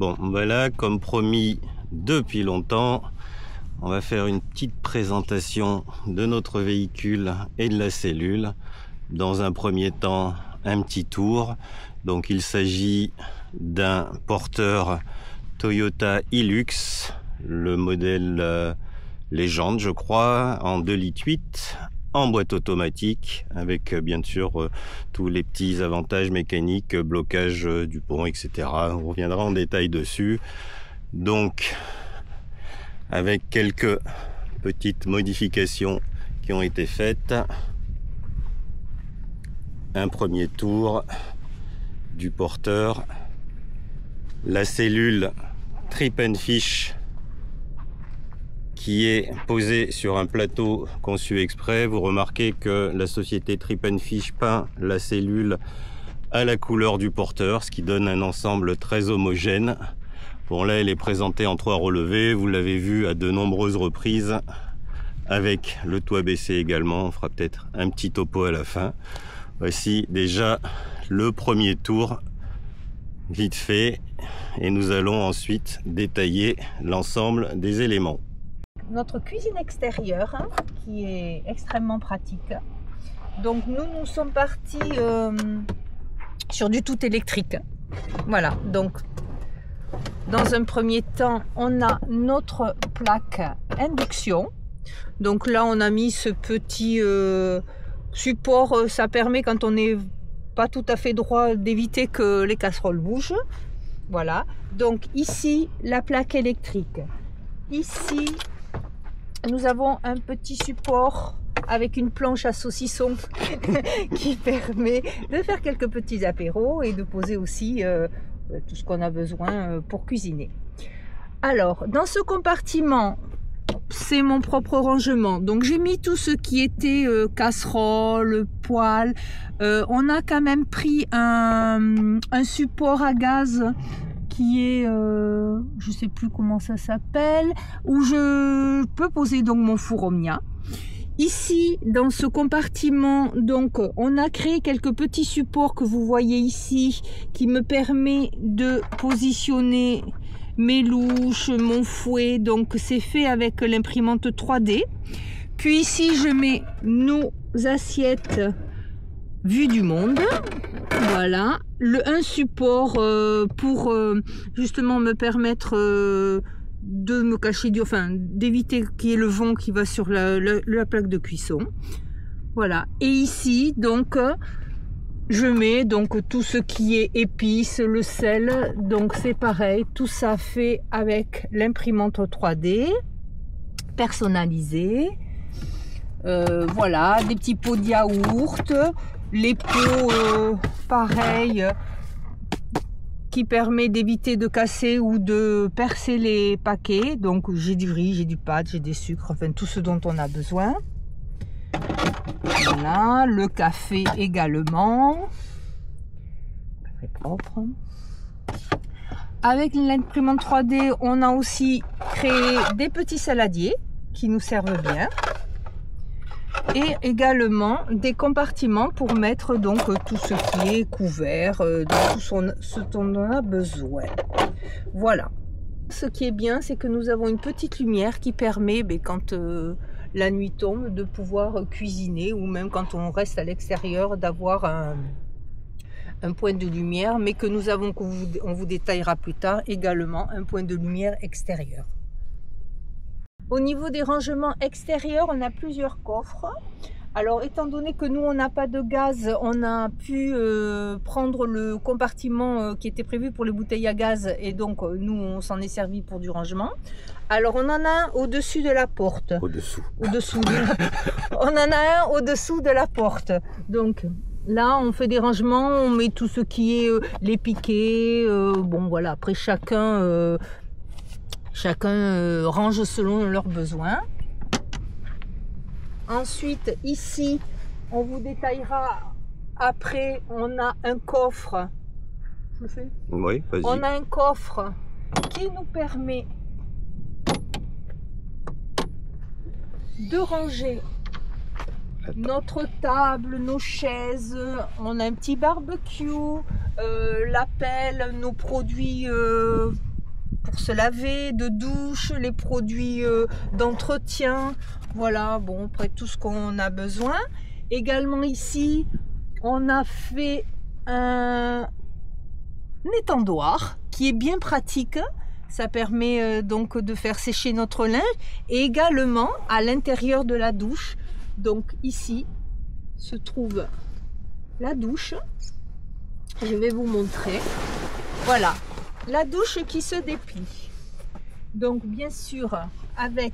Bon, voilà, comme promis depuis longtemps, on va faire une petite présentation de notre véhicule et de la cellule. Dans un premier temps, un petit tour. Donc il s'agit d'un porteur Toyota Hilux, le modèle légende je crois, en 2,8 litres, en boîte automatique, avec bien sûr tous les petits avantages mécaniques, blocage du pont, etc. On reviendra en détail dessus. Donc avec quelques petites modifications qui ont été faites. Un premier tour du porteur, la cellule Trip & Fish qui est posée sur un plateau conçu exprès. Vous remarquez que la société Trip & Fish peint la cellule à la couleur du porteur, ce qui donne un ensemble très homogène. Bon, là elle est présentée en 3 relevés, vous l'avez vu à de nombreuses reprises, avec le toit baissé également. On fera peut-être un petit topo à la fin. Voici déjà le premier tour vite fait, et nous allons ensuite détailler l'ensemble des éléments. Notre cuisine extérieure, hein, qui est extrêmement pratique. Donc nous sommes partis sur du tout électrique. Voilà, donc dans un premier temps, on a notre plaque induction. Donc là, on a mis ce petit support. Ça permet, quand on n'est pas tout à fait droit, d'éviter que les casseroles bougent. Voilà. Donc ici, la plaque électrique. Ici, nous avons un petit support avec une planche à saucisson qui permet de faire quelques petits apéros et de poser aussi tout ce qu'on a besoin pour cuisiner. Alors, dans ce compartiment, c'est mon propre rangement. Donc, j'ai mis tout ce qui était casserole, poêle. On a quand même pris un support à gaz qui est, je sais plus comment ça s'appelle, où je peux poser donc mon four Omnia. Ici, dans ce compartiment, donc, on a créé quelques petits supports que vous voyez ici, qui me permet de positionner mes louches, mon fouet. Donc, c'est fait avec l'imprimante 3D. Puis ici, je mets nos assiettes vue du monde. Voilà. Un support pour justement me permettre de me cacher d'éviter qu'il y ait le vent qui va sur la plaque de cuisson. Voilà. Et ici, donc, je mets donc tout ce qui est épices, le sel. Donc c'est pareil, tout ça fait avec l'imprimante 3D, personnalisée. Voilà, des petits pots de yaourt, les pots pareil, qui permet d'éviter de casser ou de percer les paquets. Donc j'ai du riz, j'ai du pâte, j'ai des sucres, enfin tout ce dont on a besoin. Voilà, le café également, très propre. Avec l'imprimante 3D, on a aussi créé des petits saladiers qui nous servent bien. Et également des compartiments pour mettre donc tout ce qui est couvert, tout ce dont on a besoin. Voilà. Ce qui est bien, c'est que nous avons une petite lumière qui permet, quand la nuit tombe, de pouvoir cuisiner, ou même quand on reste à l'extérieur, d'avoir un point de lumière, mais que nous avons, on vous détaillera plus tard, également un point de lumière extérieur. Au niveau des rangements extérieurs, on a plusieurs coffres. Alors, étant donné que nous, on n'a pas de gaz, on a pu prendre le compartiment qui était prévu pour les bouteilles à gaz, et donc nous, on s'en est servi pour du rangement. Alors, on en a un au-dessus de la porte. Au-dessous. On en a un au-dessous de la porte. Donc, là, on fait des rangements, on met tout ce qui est les piquets. Bon, voilà, après, chacun range selon leurs besoins. Ensuite, ici, on vous détaillera après, on a un coffre. Je le fais ? Oui, vas-y. On a un coffre qui nous permet de ranger notre table, nos chaises. On a un petit barbecue, la pelle, nos produits pour se laver, de douche, les produits d'entretien. Voilà, bon, après tout ce qu'on a besoin. Également ici, on a fait un étendoir qui est bien pratique. Ça permet donc de faire sécher notre linge. Et également à l'intérieur de la douche. Donc ici se trouve la douche. Je vais vous montrer. Voilà, la douche qui se déplie. Donc bien sûr avec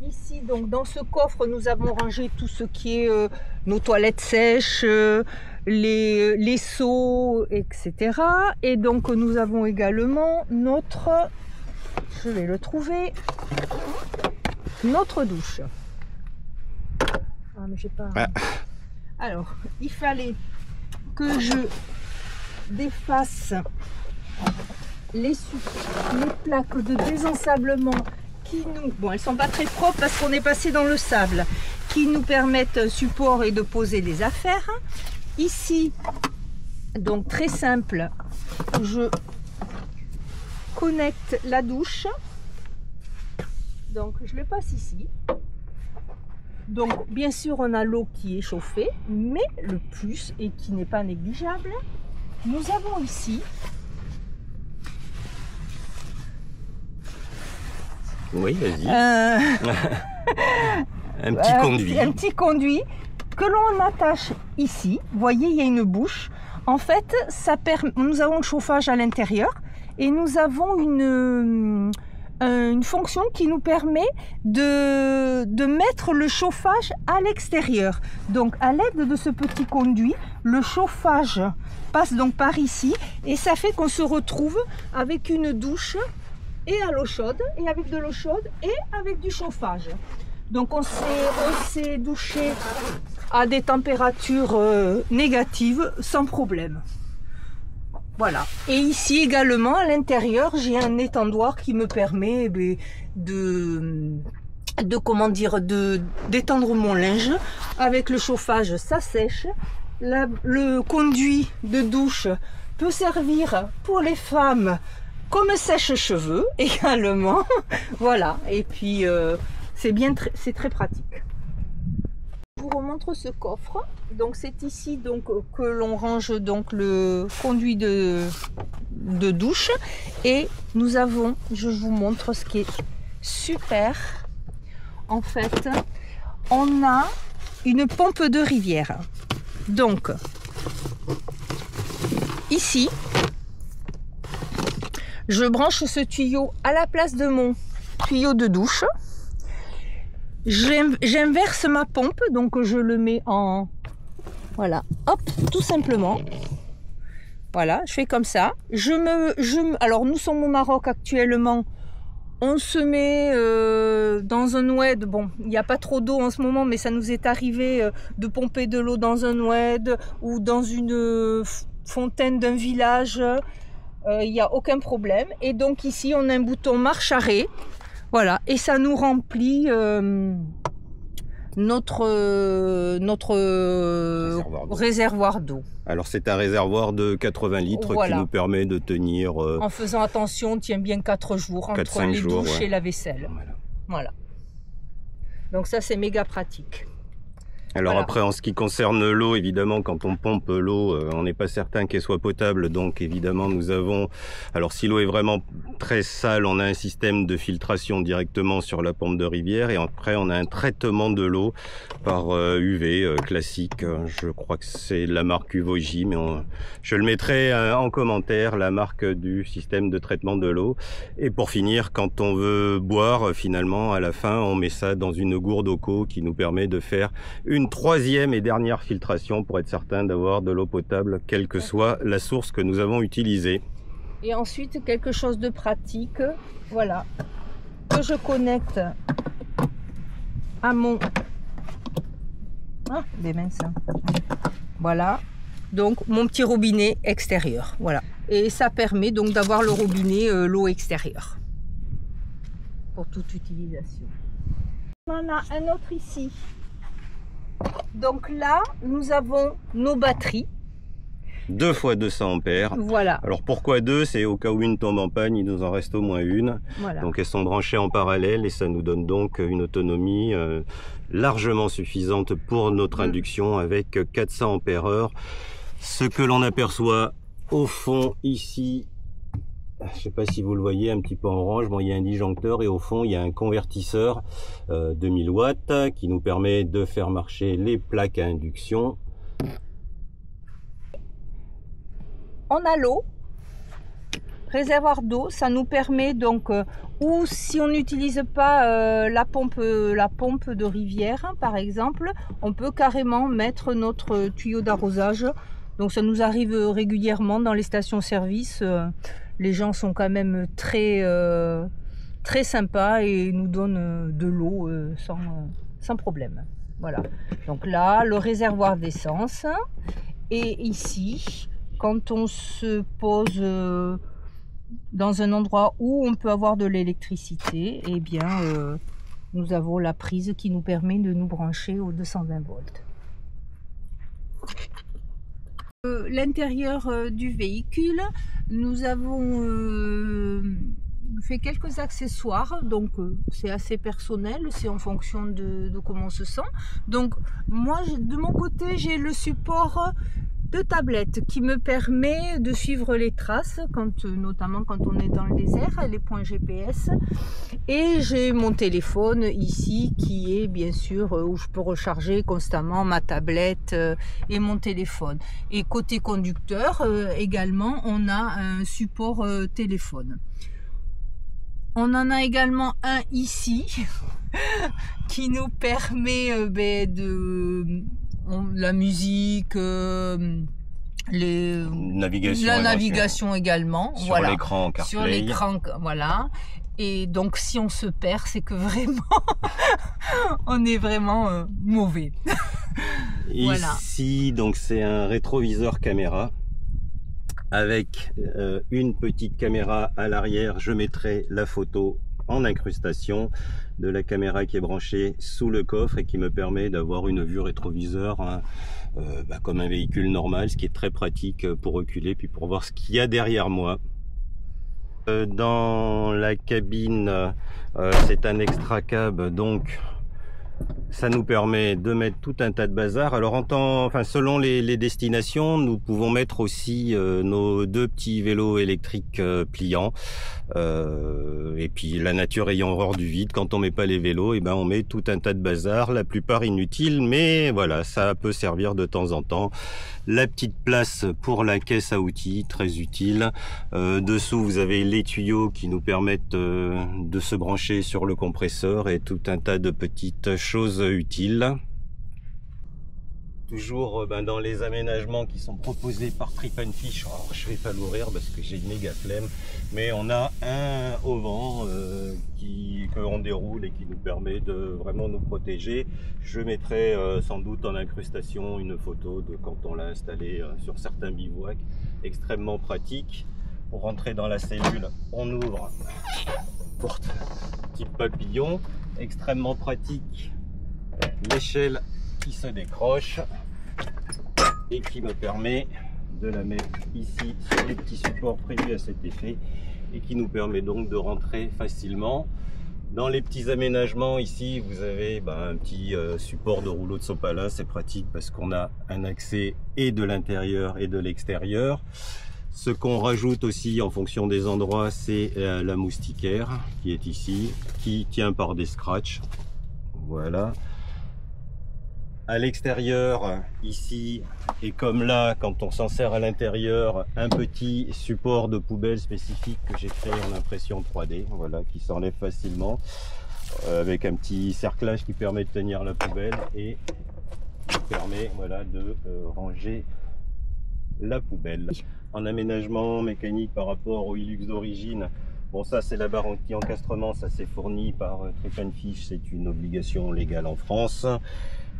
ici, donc dans ce coffre, nous avons rangé tout ce qui est nos toilettes sèches, les seaux, etc. Et donc nous avons également notre, je vais le trouver, notre douche. Ah, mais j'ai pas... Alors, il fallait que je défasse les plaques de désensablement qui nous... Bon, elles sont pas très propres parce qu'on est passé dans le sable, qui nous permettent support et de poser les affaires. Ici, donc très simple, je connecte la douche. Donc, je le passe ici. Donc, bien sûr, on a l'eau qui est chauffée, mais le plus, et qui n'est pas négligeable, nous avons ici... Oui, vas-y. Un petit conduit. Un petit conduit que l'on attache ici. Vous voyez, il y a une bouche. En fait, ça permet... nous avons le chauffage à l'intérieur et nous avons une fonction qui nous permet de mettre le chauffage à l'extérieur. Donc, à l'aide de ce petit conduit, le chauffage passe donc par ici et ça fait qu'on se retrouve avec une douche et à l'eau chaude, et avec de l'eau chaude et avec du chauffage. Donc on s'est douché à des températures négatives sans problème. Voilà. Et ici également à l'intérieur, j'ai un étendoir qui me permet d'étendre mon linge. Avec le chauffage, ça sèche. Le conduit de douche peut servir pour les femmes comme sèche-cheveux également. Voilà. Et puis c'est très pratique. Je vous remontre ce coffre. Donc c'est ici donc que l'on range donc le conduit de douche et nous avons, je vous montre ce qui est super. En fait, on a une pompe de rivière. Donc ici, je branche ce tuyau à la place de mon tuyau de douche. J'inverse ma pompe, donc je le mets en... Voilà, hop, tout simplement. Voilà, je fais comme ça. Alors, nous sommes au Maroc actuellement. On se met dans un oued. Bon, il n'y a pas trop d'eau en ce moment, mais ça nous est arrivé de pomper de l'eau dans un oued ou dans une fontaine d'un village. Il n'y a aucun problème. Et donc ici, on a un bouton marche-arrêt. Voilà, et ça nous remplit notre réservoir d'eau. Alors c'est un réservoir de 80 litres qui nous permet de tenir... en faisant attention, on tient bien 4 jours entre les douches et la vaisselle. Voilà. Donc ça, c'est méga pratique. Alors après, en ce qui concerne l'eau, évidemment, quand on pompe l'eau, on n'est pas certain qu'elle soit potable. Donc évidemment, nous avons... Alors si l'eau est vraiment très sale, on a un système de filtration directement sur la pompe de rivière. Et après, on a un traitement de l'eau par UV classique. Je crois que c'est la marque Uvoji, mais je le mettrai en commentaire, la marque du système de traitement de l'eau. Et pour finir, quand on veut boire, finalement, à la fin, on met ça dans une gourde Oco qui nous permet de faire une troisième et dernière filtration pour être certain d'avoir de l'eau potable, quelle que soit la source que nous avons utilisée. Et ensuite, quelque chose de pratique, voilà, que je connecte à mon... Ah, des minces. Voilà, donc mon petit robinet extérieur, voilà. Et ça permet donc d'avoir le robinet, l'eau extérieure, pour toute utilisation. On en a un autre ici. Donc là, nous avons nos batteries. 2 fois 200 ampères. Voilà. Alors pourquoi 2? C'est au cas où une tombe en panne, il nous en reste au moins une. Voilà. Donc elles sont branchées en parallèle et ça nous donne donc une autonomie largement suffisante pour notre induction avec 400 ampères-heure. Ce que l'on aperçoit au fond ici, je ne sais pas si vous le voyez un petit peu en orange, bon, il y a un disjoncteur et au fond il y a un convertisseur de 1000 watts qui nous permet de faire marcher les plaques à induction. On a l'eau, réservoir d'eau, ça nous permet donc, ou si on n'utilise pas la pompe de rivière hein, par exemple, on peut carrément mettre notre tuyau d'arrosage. Donc ça nous arrive régulièrement dans les stations-service. Les gens sont quand même très sympas et nous donnent de l'eau sans problème. Voilà. Donc là, le réservoir d'essence. Et ici, quand on se pose dans un endroit où on peut avoir de l'électricité, eh bien, nous avons la prise qui nous permet de nous brancher aux 220 volts. L'intérieur du véhicule, nous avons fait quelques accessoires, donc c'est assez personnel, c'est en fonction de comment on se sent. Donc moi de mon côté j'ai le support de tablette qui me permet de suivre les traces, notamment quand on est dans le désert, les points GPS. Et j'ai mon téléphone ici qui est bien sûr où je peux recharger constamment ma tablette et mon téléphone. Et côté conducteur également, on a un support téléphone. On en a également un ici qui nous permet la musique, la navigation également. Sur voilà. l'écran CarPlay. Sur l'écran, voilà. Et donc si on se perd, c'est que vraiment, on est vraiment mauvais. Voilà. Ici, donc c'est un rétroviseur caméra. Avec une petite caméra à l'arrière, je mettrai la photo en incrustation de la caméra qui est branchée sous le coffre et qui me permet d'avoir une vue rétroviseur comme un véhicule normal, ce qui est très pratique pour reculer puis pour voir ce qu'il y a derrière moi. Dans la cabine, c'est un extra cab, donc ça nous permet de mettre tout un tas de bazar. Alors selon les destinations, nous pouvons mettre aussi nos 2 petits vélos électriques pliants. Et puis la nature ayant horreur du vide, quand on met pas les vélos, et ben on met tout un tas de bazar, la plupart inutiles, mais voilà, ça peut servir de temps en temps. La petite place pour la caisse à outils, très utile. Dessous, vous avez les tuyaux qui nous permettent de se brancher sur le compresseur et tout un tas de petites choses utiles. Toujours dans les aménagements qui sont proposés par Trip and Fish. Alors, je vais pas l'ouvrir parce que j'ai une méga flemme, mais on a un auvent qu'on déroule et qui nous permet de vraiment nous protéger. Je mettrai sans doute en incrustation une photo de quand on l'a installé sur certains bivouacs. Extrêmement pratique. Pour rentrer dans la cellule, on ouvre porte type papillon. Extrêmement pratique. L'échelle qui se décroche et qui me permet de la mettre ici sur les petits supports prévus à cet effet et qui nous permet donc de rentrer facilement. Dans les petits aménagements ici, vous avez un petit support de rouleau de sopalin. C'est pratique parce qu'on a un accès et de l'intérieur et de l'extérieur. Ce qu'on rajoute aussi en fonction des endroits, c'est la moustiquaire qui est ici, qui tient par des scratchs. Voilà. À l'extérieur, ici, et comme là, quand on s'en sert à l'intérieur, un petit support de poubelle spécifique que j'ai créé en impression 3D, voilà, qui s'enlève facilement, avec un petit cerclage qui permet de tenir la poubelle et qui permet, voilà, de ranger la poubelle. En aménagement mécanique par rapport au Hilux d'origine, bon, ça c'est la barre anti-encastrement, ça c'est fourni par Trip and Fish, c'est une obligation légale en France.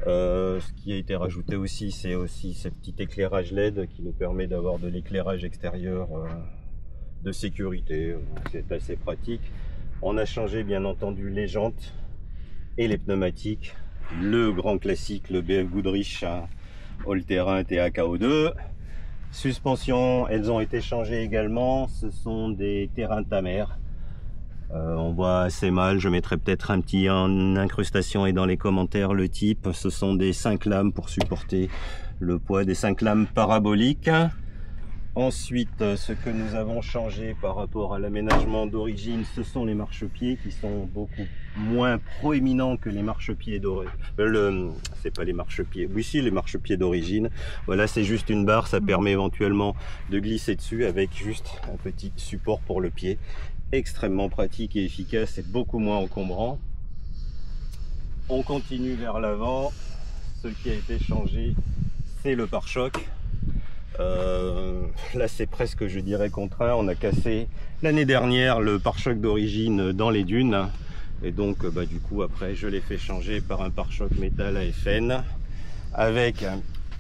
Ce qui a été rajouté aussi, c'est aussi ce petit éclairage LED qui nous permet d'avoir de l'éclairage extérieur de sécurité. C'est assez pratique. On a changé bien entendu les jantes et les pneumatiques. Le grand classique, le BF Goodrich all-terrain TAKO2. Suspensions, elles ont été changées également. Ce sont des terrains Tamer. On voit assez mal. Je mettrai peut-être un petit en incrustation et dans les commentaires le type. Ce sont des 5 lames pour supporter le poids, des 5 lames paraboliques. Ensuite, ce que nous avons changé par rapport à l'aménagement d'origine, ce sont les marchepieds qui sont beaucoup moins proéminents que les marchepieds d'origine. C'est pas les marchepieds. Oui, si, les marchepieds d'origine. Voilà, c'est juste une barre. Ça permet éventuellement de glisser dessus avec juste un petit support pour le pied. Extrêmement pratique et efficace et beaucoup moins encombrant. On continue vers l'avant. Ce qui a été changé, c'est le pare-choc. Là c'est presque, je dirais, contraint. On a cassé l'année dernière le pare-choc d'origine dans les dunes et donc du coup après je l'ai fait changer par un pare-choc métal AFN avec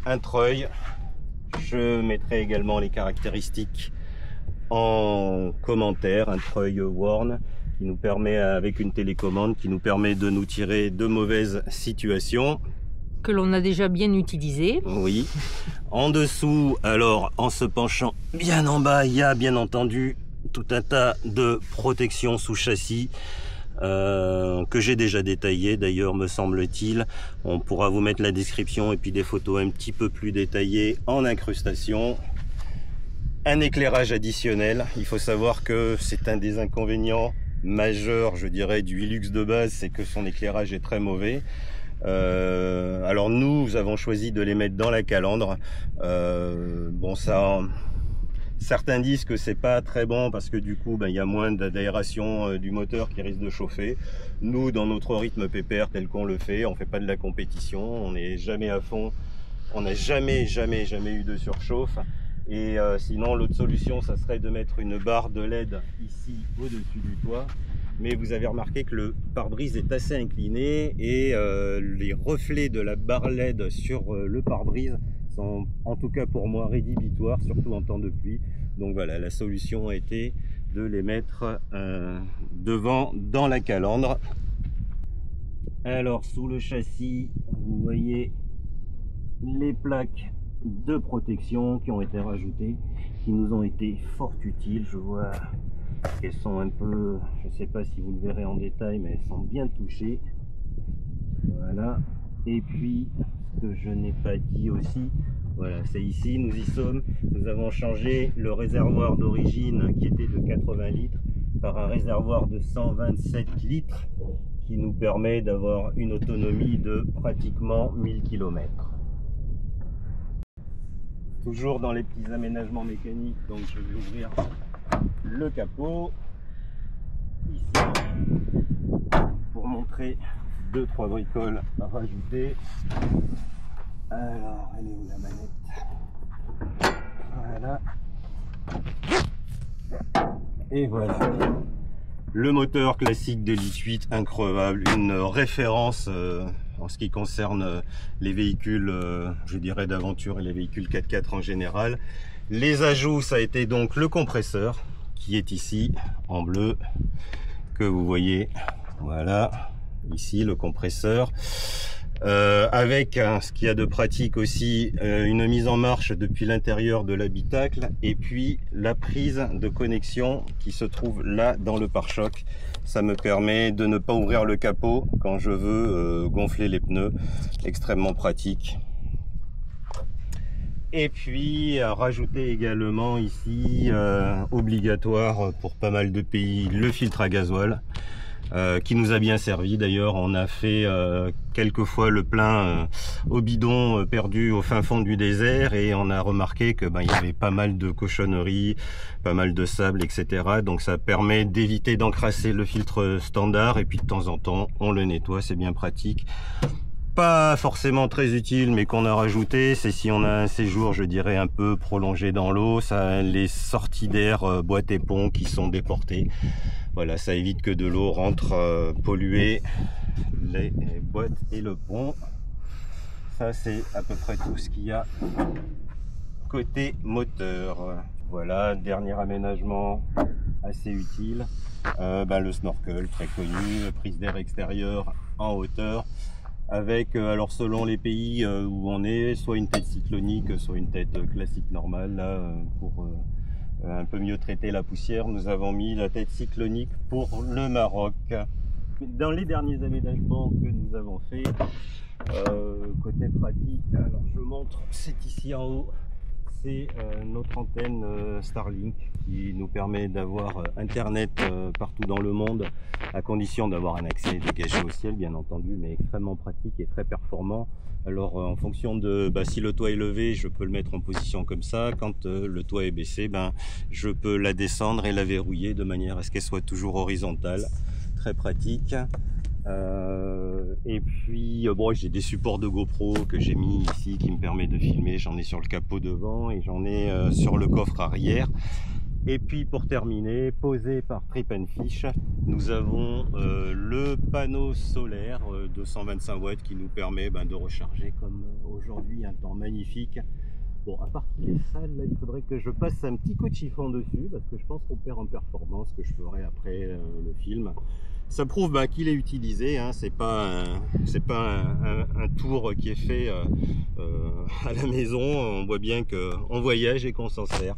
un treuil. Je mettrai également les caractéristiques en commentaire. Un treuil Warn qui nous permet, avec une télécommande, qui nous permet de nous tirer de mauvaises situations que l'on a déjà bien utilisé. Oui. En dessous, alors en se penchant bien en bas, il y a bien entendu tout un tas de protections sous châssis que j'ai déjà détaillées d'ailleurs, me semble-t-il. On pourra vous mettre la description et puis des photos un petit peu plus détaillées en incrustation. Un éclairage additionnel. Il faut savoir que c'est un des inconvénients majeurs, je dirais, du Hilux de base, c'est que son éclairage est très mauvais. Alors nous avons choisi de les mettre dans la calandre. Bon, ça, certains disent que c'est pas très bon parce que du coup il y a moins d'aération du moteur qui risque de chauffer. Nous, dans notre rythme pépère tel qu'on le fait, on fait pas de la compétition, on n'est jamais à fond, on n'a jamais eu de surchauffe. Et sinon l'autre solution, ça serait de mettre une barre de LED ici au-dessus du toit. Mais vous avez remarqué que le pare-brise est assez incliné et les reflets de la barre LED sur le pare-brise sont, en tout cas pour moi, rédhibitoires, surtout en temps de pluie. Donc voilà, la solution a été de les mettre devant dans la calandre. Alors sous le châssis, vous voyez les plaques de protection qui ont été rajoutées, qui nous ont été fort utiles. Je vois qu'elles sont un peu, je ne sais pas si vous le verrez en détail, mais elles sont bien touchées. Voilà. Et puis, ce que je n'ai pas dit aussi, voilà, c'est ici, nous y sommes. Nous avons changé le réservoir d'origine qui était de 80 litres par un réservoir de 127 litres qui nous permet d'avoir une autonomie de pratiquement 1000 km. Toujours dans les petits aménagements mécaniques, donc je vais ouvrir le capot ici pour montrer 2-3 bricoles à rajouter. Alors, elle est où la manette? Voilà. Et voilà. Le moteur classique de L8 increvable, une référence en ce qui concerne les véhicules, je dirais, d'aventure et les véhicules 4x4 en général. Les ajouts, ça a été donc le compresseur qui est ici en bleu, que vous voyez, voilà, ici le compresseur. Avec ce qu'il y a de pratique aussi, une mise en marche depuis l'intérieur de l'habitacle et puis la prise de connexion qui se trouve là dans le pare-choc. Ça me permet de ne pas ouvrir le capot quand je veux gonfler les pneus, extrêmement pratique. Et puis rajouter également ici, obligatoire pour pas mal de pays, le filtre à gasoil. Qui nous a bien servi d'ailleurs. On a fait quelques fois le plein au bidon perdu au fin fond du désert et on a remarqué que il y avait pas mal de cochonneries, pas mal de sable, etc. Donc ça permet d'éviter d'encrasser le filtre standard et puis de temps en temps on le nettoie, c'est bien pratique. Pas forcément très utile, mais qu'on a rajouté, c'est si on a un séjour, je dirais, un peu prolongé dans l'eau, ça les sorties d'air boîte et pont qui sont déportées. Voilà, ça évite que de l'eau rentre polluer les boîtes et le pont. Ça, c'est à peu près tout ce qu'il y a côté moteur. Voilà, dernier aménagement assez utile. Le snorkel, très connu, prise d'air extérieur en hauteur. avec, alors selon les pays où on est, soit une tête cyclonique, soit une tête classique normale. Là, pour un peu mieux traiter la poussière, nous avons mis la tête cyclonique pour le Maroc. Dans les derniers aménagements que nous avons fait, côté pratique, alors je montre, c'est ici en haut, c'est notre antenne Starlink qui nous permet d'avoir internet partout dans le monde, à condition d'avoir un accès dégagé au ciel bien entendu, mais extrêmement pratique et très performant. Alors en fonction de si le toit est levé, je peux le mettre en position comme ça. Quand le toit est baissé, je peux la descendre et la verrouiller de manière à ce qu'elle soit toujours horizontale. Très pratique. Et puis bon, j'ai des supports de GoPro que j'ai mis ici qui me permet de filmer. J'en ai sur le capot devant et j'en ai sur le coffre arrière. Et puis pour terminer, posé par Trip & Fish, nous avons le panneau solaire de 125 watts qui nous permet de recharger comme aujourd'hui, un temps magnifique. Bon, à part qu'il est sale, là, il faudrait que je passe un petit coup de chiffon dessus parce que je pense qu'on perd en performance, que je ferai après le film. Ça prouve qu'il est utilisé, hein, c'est pas un tour qui est fait à la maison. On voit bien qu'on voyage et qu'on s'en sert.